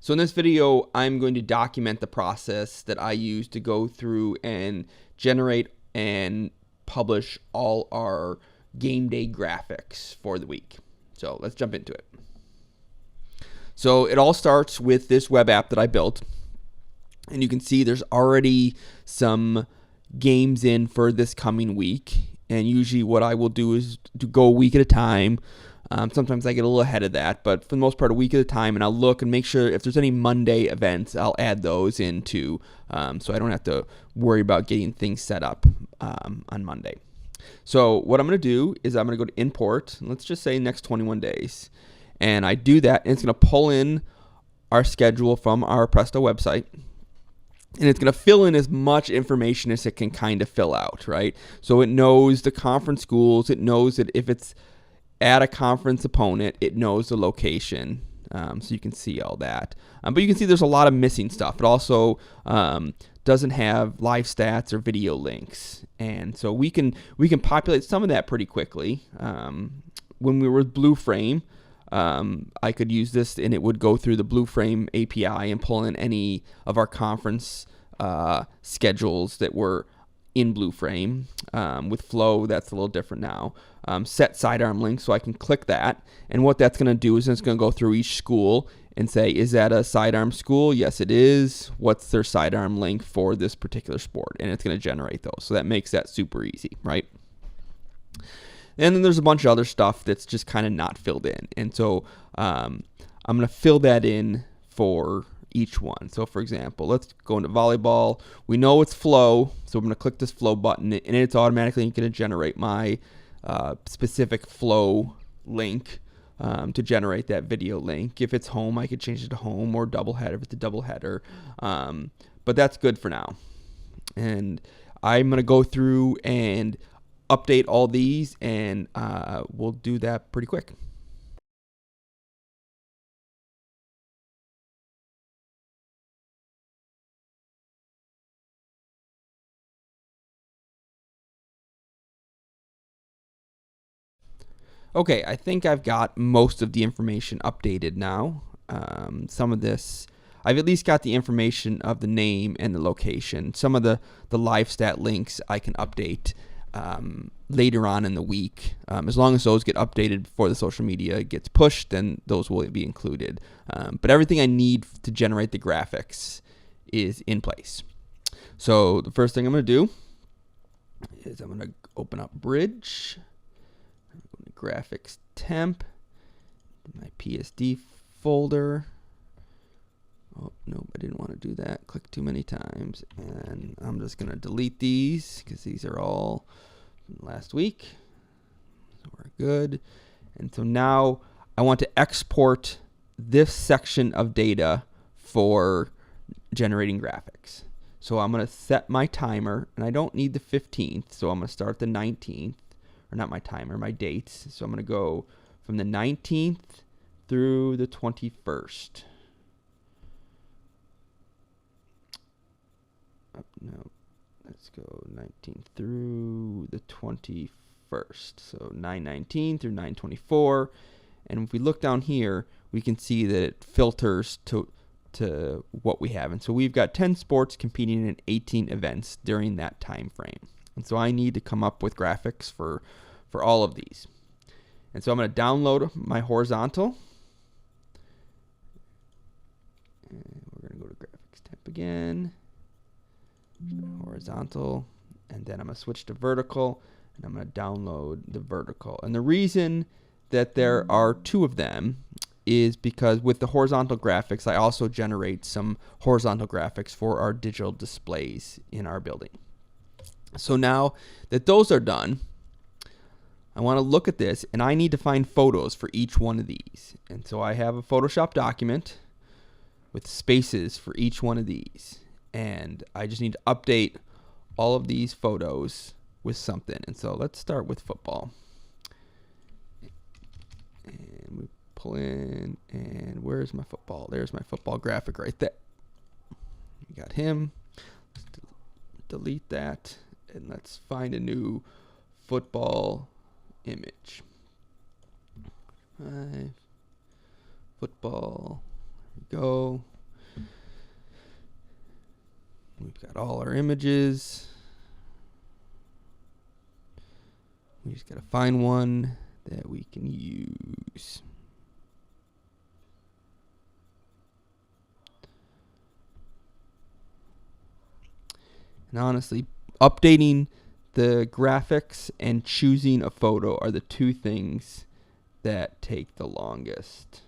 So in this video, I'm going to document the process that I use to go through and generate and publish all our game day graphics for the week. So let's jump into it. So it all starts with this web app that I built. And you can see there's already some games in for this coming week. And usually what I will do is to go a week at a time. Sometimes I get a little ahead of that, but for the most part, a week at a time, and I'll look and make sure if there's any Monday events, I'll add those into, so I don't have to worry about getting things set up on Monday. So what I'm going to do is I'm going to go to import, and let's just say next 21 days, and I do that, and it's going to pull in our schedule from our Presto website. And it's going to fill in as much information as it can kind of fill out, right? So it knows the conference schools. It knows that if it's at a conference opponent, it knows the location. So you can see all that. But you can see there's a lot of missing stuff. It also doesn't have live stats or video links. And so we can populate some of that pretty quickly. When we were with Blueframe, I could use this and it would go through the Blueframe API and pull in any of our conference schedules that were in Blueframe. With Flow, that's a little different now. Set sidearm link, so I can click that. And what that's going to do is it's going to go through each school and say, is that a sidearm school? Yes, it is. What's their sidearm link for this particular sport? And it's going to generate those. So that makes that super easy, right? And then there's a bunch of other stuff that's just kind of not filled in. And so I'm going to fill that in for each one. So for example, let's go into volleyball. We know it's Flow, so I'm going to click this Flow button, and it's automatically going to generate my specific Flow link to generate that video link. If it's home, I could change it to home, or doubleheader if it's a doubleheader. But that's good for now. And I'm going to go through and update all these, and we'll do that pretty quick. Okay, I think I've got most of the information updated now. Some of this, I've at least got the information of the name and the location. Some of the live stat links I can update later on in the week. As long as those get updated before the social media gets pushed, then those will be included. But everything I need to generate the graphics is in place. So the first thing I'm going to do is I'm going to open up Bridge. Graphics temp, my PSD folder. Oh, no, I didn't want to do that. Click too many times. And I'm just going to delete these because these are all from last week. So we're good. And so now I want to export this section of data for generating graphics. So I'm going to set my timer, and I don't need the 15th, so I'm going to start the 19th. Or not my timer, my dates. So I'm going to go from the 19th through the 21st. No, let's go 19th through the 21st. So 9/19 through 9/24. And if we look down here, we can see that it filters to what we have. And so we've got 10 sports competing in 18 events during that time frame. And so I need to come up with graphics for all of these. And so I'm going to download my horizontal. And we're going to go to graphics temp again. Horizontal. And then I'm going to switch to vertical. And I'm going to download the vertical. And the reason that there are two of them is because with the horizontal graphics, I also generate some horizontal graphics for our digital displays in our building. So now that those are done, I want to look at this, and I need to find photos for each one of these. And so I have a Photoshop document with spaces for each one of these. And I just need to update all of these photos with something. And so let's start with football. And we pull in, and where's my football? There's my football graphic right there. We got him. Let's delete that. And let's find a new football image. Football. we go. We've got all our images. We just got to find one that we can use. And honestly, updating the graphics and choosing a photo are the two things that take the longest.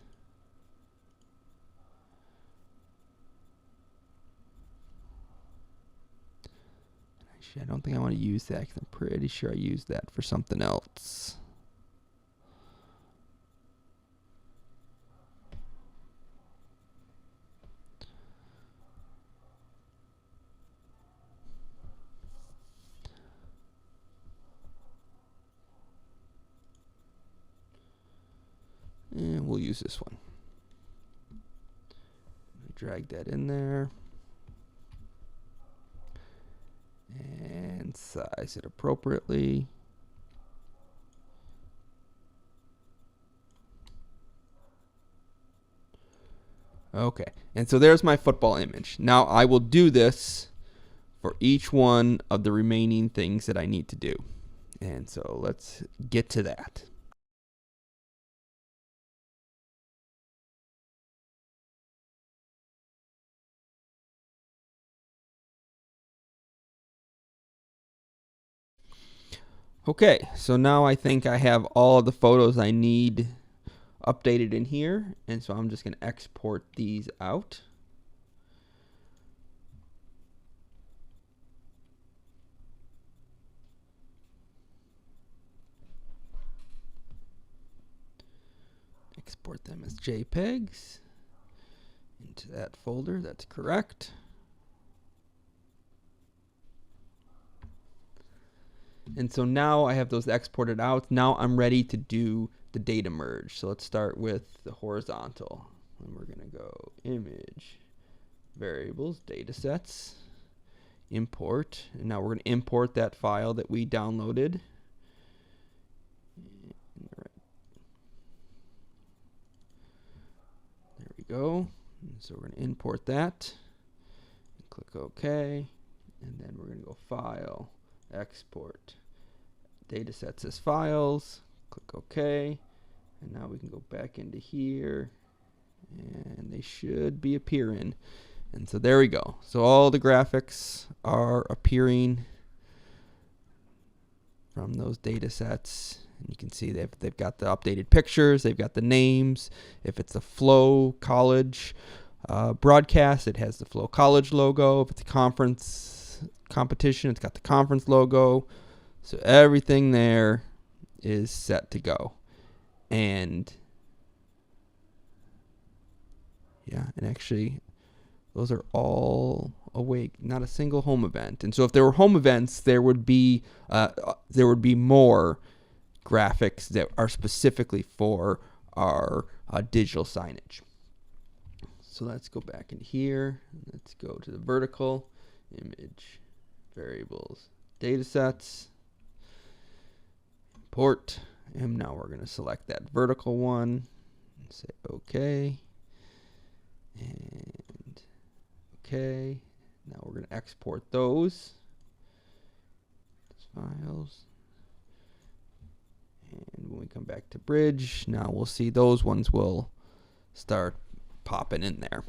Actually, I don't think I want to use that because I'm pretty sure I used that for something else. And we'll use this one. Drag that in there. And size it appropriately. Okay, and so there's my football image. Now I will do this for each one of the remaining things that I need to do. And so let's get to that. Okay, so now I think I have all of the photos I need updated in here, and so I'm just going to export these out. Export them as JPEGs into that folder. That's correct. And so now I have those exported out. Now I'm ready to do the data merge. So let's start with the horizontal. And we're going to go image, variables, datasets, import. And now we're going to import that file that we downloaded. There we go. And so we're going to import that. And click OK. And then we're going to go File, Export, Datasets as Files. Click OK. And now we can go back into here. And they should be appearing. And so there we go. So all the graphics are appearing from those data sets. And you can see they've got the updated pictures, they've got the names. If it's a Flow College broadcast, it has the Flow College logo. If it's a conference competition, it's got the conference logo. So everything there is set to go. And yeah, and actually those are all awake, not a single home event. And so if there were home events, there would be more graphics that are specifically for our digital signage. So let's go back in here. Let's go to the vertical, image, variables, datasets, import, and now we're going to select that vertical one and say OK. And OK. Now we're going to export those files. And when we come back to Bridge, now we'll see those ones will start popping in there.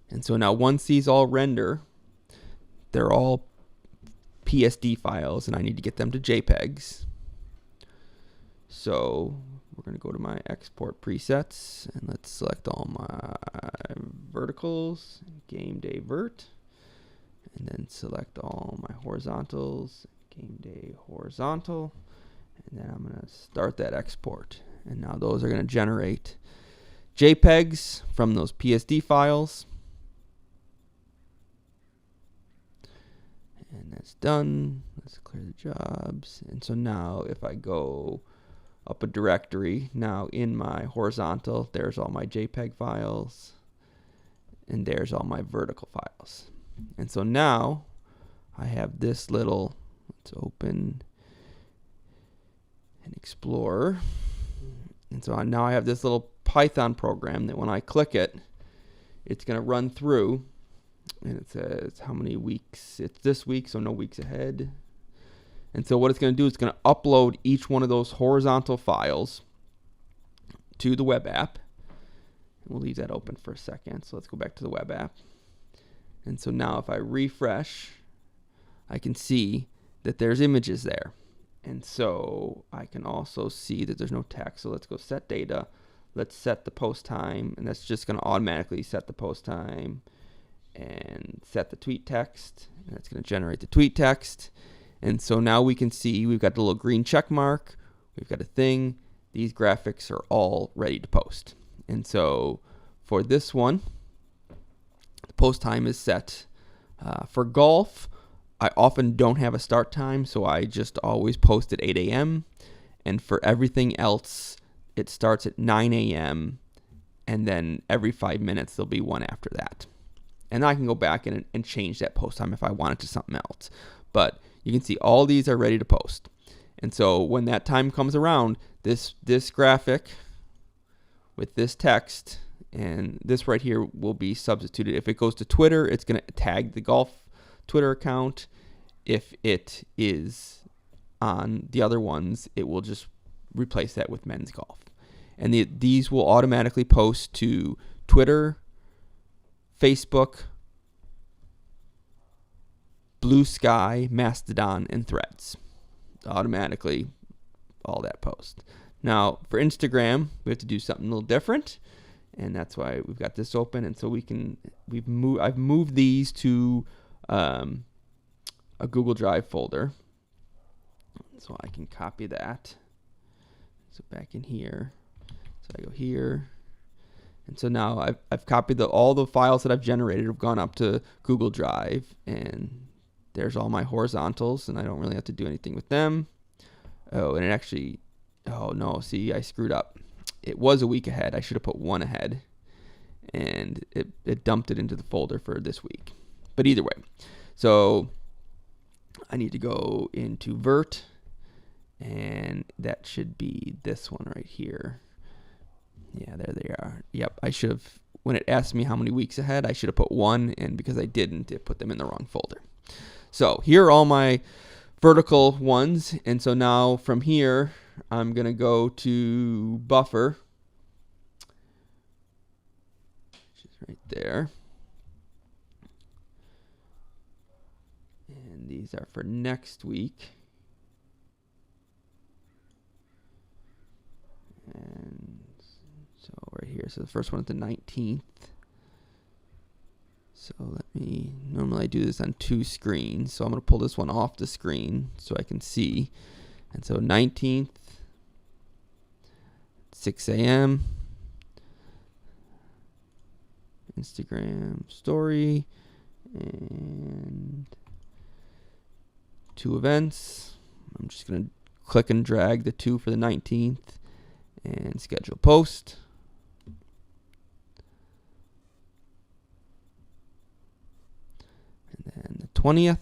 And so now once these all render, they're all PSD files, and I need to get them to JPEGs. So we're going to go to my export presets, and let's select all my verticals, gameday vert, and then select all my horizontals, gameday horizontal, and then I'm going to start that export. And now those are going to generate JPEGs from those PSD files. And that's done. Let's clear the jobs. And so now if I go up a directory, now in my horizontal, there's all my JPEG files, and there's all my vertical files. And so now I have this little, let's open and Explorer. And so now I have this little Python program that when I click it, it's going to run through, and it says how many weeks it's this week, so no weeks ahead. And so what it's going to do is it's going to upload each one of those horizontal files to the web app. We'll leave that open for a second. So let's go back to the web app. And so now if I refresh, I can see that there's images there. And so I can also see that there's no text. So let's go set data. Let's set the post time, and that's just going to automatically set the post time and set the tweet text. And that's going to generate the tweet text. And so now we can see we've got the little green check mark. We've got a thing. These graphics are all ready to post. And so for this one, the post time is set. For golf, I often don't have a start time, so I just always post at 8 a.m. And for everything else, it starts at 9 a.m. and then every 5 minutes there'll be one after that. And I can go back and change that post time if I want it to something else. But you can see all these are ready to post. And so when that time comes around, this graphic with this text and this right here will be substituted. If it goes to Twitter, it's going to tag the golf Twitter account. If it is on the other ones, it will just replace that with men's golf. And these will automatically post to Twitter, Facebook, Blue Sky, Mastodon, and Threads. Automatically, all that post. Now, for Instagram, we have to do something a little different, and that's why we've got this open. And so I've moved these to a Google Drive folder, so I can copy that. So back in here, so I go here, and so now I've copied all the files that I've generated have gone up to Google Drive, and there's all my horizontals, and I don't really have to do anything with them. Oh, and it actually, oh no, see, I screwed up. It was a week ahead. I should have put one ahead, and it dumped it into the folder for this week. But either way, so I need to go into Vert, and that should be this one right here. Yeah, there they are. Yep, I should have, when it asked me how many weeks ahead, I should have put one, and because I didn't, it put them in the wrong folder. So here are all my vertical ones, and so now from here, I'm going to go to Buffer, which is right there. And these are for next week. And so right here, so the first one is the 19th. So normally I do this on two screens, so I'm going to pull this one off the screen so I can see. And so 19th, 6 a.m., Instagram story, and 2 events. I'm just going to click and drag the 2 for the 19th and schedule post. And then the 20th,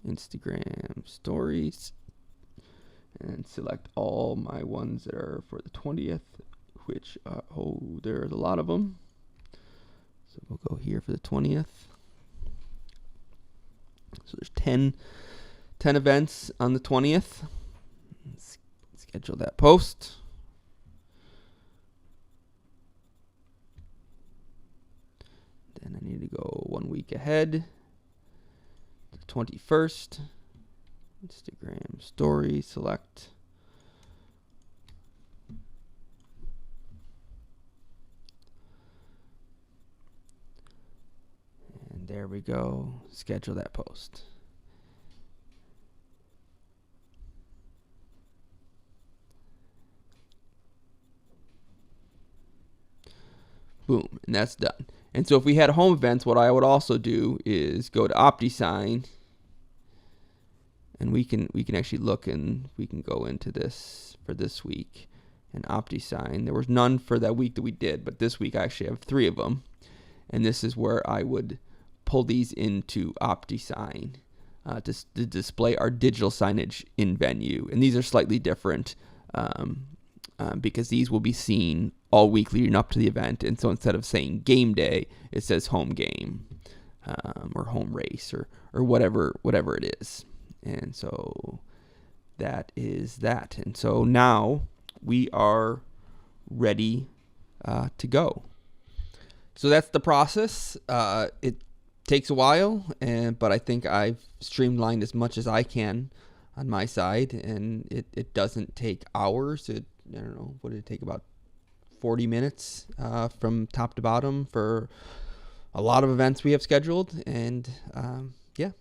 Instagram stories, and select all my ones that are for the 20th, which, there's a lot of them. So we'll go here for the 20th. So there's 10 events on the 20th. Let's schedule that post. Then I need to go 1 week ahead. The 21st. Instagram story, select. And there we go. Schedule that post. Boom, and that's done. And so if we had home events, what I would also do is go to OptiSign, and we can actually look, and we can go into this for this week. And OptiSign, there was none for that week that we did, but this week I actually have 3 of them. And this is where I would pull these into OptiSign to display our digital signage in venue. And these are slightly different because these will be seen all week leading up to the event. And so instead of saying game day, it says home game or home race or whatever it is. And so that is that. And so now we are ready to go. So that's the process. It takes a while, but I think I've streamlined as much as I can on my side, and it doesn't take hours. I don't know, what did it take? About 40 minutes from top to bottom for a lot of events we have scheduled, and yeah.